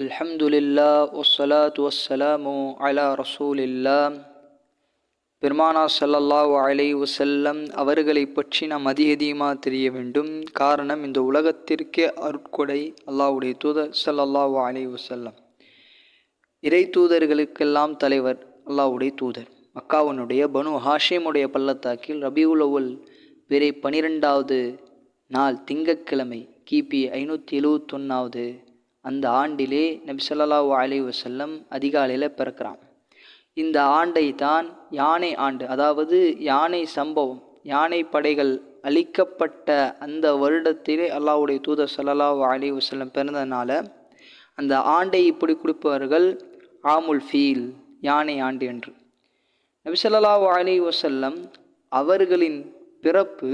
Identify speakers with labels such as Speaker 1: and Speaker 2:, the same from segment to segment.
Speaker 1: அல்ஹம்துலில்லா வஸ்ஸலாத்து வஸ்ஸலாமு அலா ரசூலில்லா. பெருமானா ஸல்லல்லாஹு அலைஹி வஸல்லம் அவர்களை பற்றி நாம் அதிகமாக தெரிய வேண்டும். காரணம், இந்த உலகத்திற்கே அருட்கொடை அல்லாஹ்வுடைய தூதர் ஸல்லல்லாஹு அலைஹி வஸல்லம். இறை தூதர்களுக்கெல்லாம் தலைவர் அல்லாஹ்வுடைய தூதர். மக்காவினுடைய பனு ஹாஷிமுடைய பள்ளத்தாக்கில் ரபியுல் அவ்வல் பிறை 12வது நாள் திங்கட்கிழமை கிபி 571வது அந்த ஆண்டிலே நபி ஸல்லல்லாஹு அலைஹி வஸல்லம் அதிகாலையில் பிறக்கிறான். இந்த ஆண்டை தான் யானை ஆண்டு, அதாவது யானை சம்பவம், யானை படைகள் அழிக்கப்பட்ட அந்த வருடத்திலே அல்லாஹ்வுடைய தூதர் ஸல்லல்லாஹு அலைஹி வஸல்லம் பிறந்ததுனால அந்த ஆண்டை இப்படி கொடுப்பவர்கள் ஆமுல் ஃபீல், யானை ஆண்டு என்று. நபி ஸல்லல்லாஹு அலைஹி வஸல்லம் அவர்களின் பிறப்பு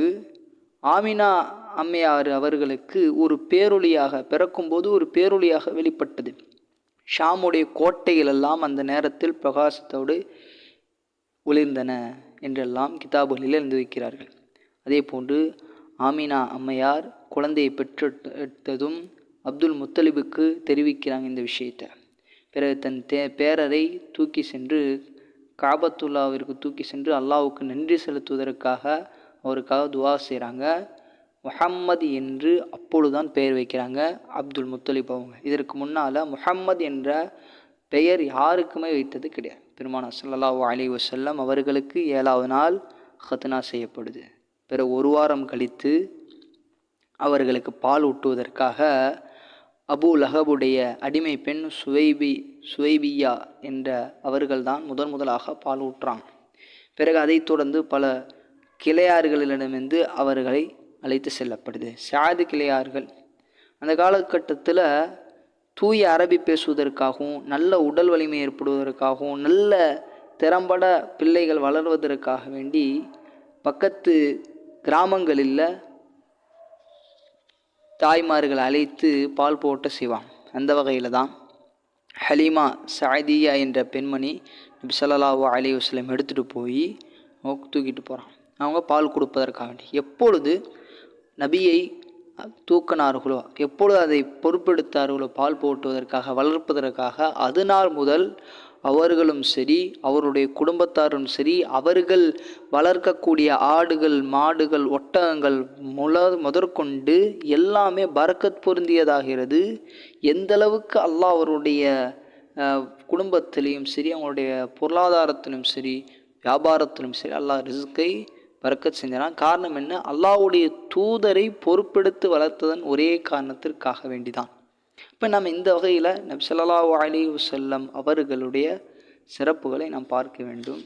Speaker 1: ஆமினா அம்மையார் அவர்களுக்கு ஒரு பேரொளியாக, பிறக்கும்போது ஒரு பேரொளியாக வெளிப்பட்டது. ஷாமுடைய கோட்டைகளெல்லாம் அந்த நேரத்தில் பிரகாசத்தோடு ஒளிர்ந்தன என்றெல்லாம் கிதாபுகளில் எழுந்து வைக்கிறார்கள். அதே போன்று ஆமினா அம்மையார் குழந்தையை பெற்றெடுத்ததும் அப்துல் முத்தலிபுக்கு தெரிவிக்கிறாங்க இந்த விஷயத்தை. பிறகு தன் பேரரை தூக்கி சென்று காபத்துல்லாவிற்கு தூக்கி சென்று அல்லாஹ்வுக்கு நன்றி செலுத்துவதற்காக அவருக்காக துவா செய்கிறாங்க. முஹம்மது என்று அப்பொழுதுதான் பெயர் வைக்கிறாங்க அப்துல் முத்தலிப் அவங்க. இதற்கு முன்னால் முஹம்மது என்ற பெயர் யாருக்குமே வைத்தது கிடையாது. பெருமானார் ஸல்லல்லாஹு அலைஹி வஸல்லம் அவர்களுக்கு 7வது நாள் ஹத்னா செய்யப்படுது. பிறகு ஒரு வாரம் கழித்து அவர்களுக்கு பால் ஊட்டுவதற்காக அபு லஹபுடைய அடிமை பெண் சுவைபியா என்ற அவர்கள்தான் முதலாக பால் ஊட்டுறாங்க. பிறகு அதைத் தொடர்ந்து பல கிளையார்களிடமிருந்து அவர்களை அழைத்து செல்லப்படுது. சாது கிளையார்கள் அந்த காலகட்டத்தில் தூய அரபி பேசுவதற்காகவும், நல்ல உடல் வலிமை ஏற்படுவதற்காகவும், நல்ல திறம்பட பிள்ளைகள் வளர்வதற்காக வேண்டி பக்கத்து கிராமங்களில் தாய்மார்களை அழைத்து பால் போட்ட செய்வாங்க. அந்த வகையில் தான் ஹலீமா சாதியா என்ற பெண்மணி நபி ஸல்லல்லாஹு அலைஹி வஸல்லம் எடுத்துகிட்டு போய் தூக்கிட்டு போகிறான். அவங்க பால் கொடுப்பதற்காக வேண்டி எப்பொழுது நபியை தூக்கினார்களோ, எப்பொழுது அதை பொறுப்பெடுத்தார்களோ பால் போட்டுவதற்காக, வளர்ப்பதற்காக, அது நாள் முதல் அவர்களும் சரி, அவருடைய குடும்பத்தாரும் சரி, அவர்கள் வளர்க்கக்கூடிய ஆடுகள், மாடுகள், ஒட்டகங்கள் முதற்கொண்டு எல்லாமே பரக்கத் பொருந்தியதாகிறது. எந்தளவுக்கு அல்லாஹ் அவருடைய குடும்பத்திலையும் சரி, அவங்களுடைய பொருளாதாரத்திலும் சரி, வியாபாரத்திலும் சரி அல்லாஹ் ரிஸ்கை பரக்கத் செஞ்சான். காரணம் என்ன? அல்லாஹ்வுடைய தூதரை பொறுப்பெடுத்து வளர்த்ததன் ஒரே காரணத்திற்காக வேண்டிதான். இப்போ நம்ம இந்த வகையில் நபி ஸல்லல்லாஹு அலைஹி வஸல்லம் அவர்களுடைய சிறப்புகளை நாம் பார்க்க வேண்டும்.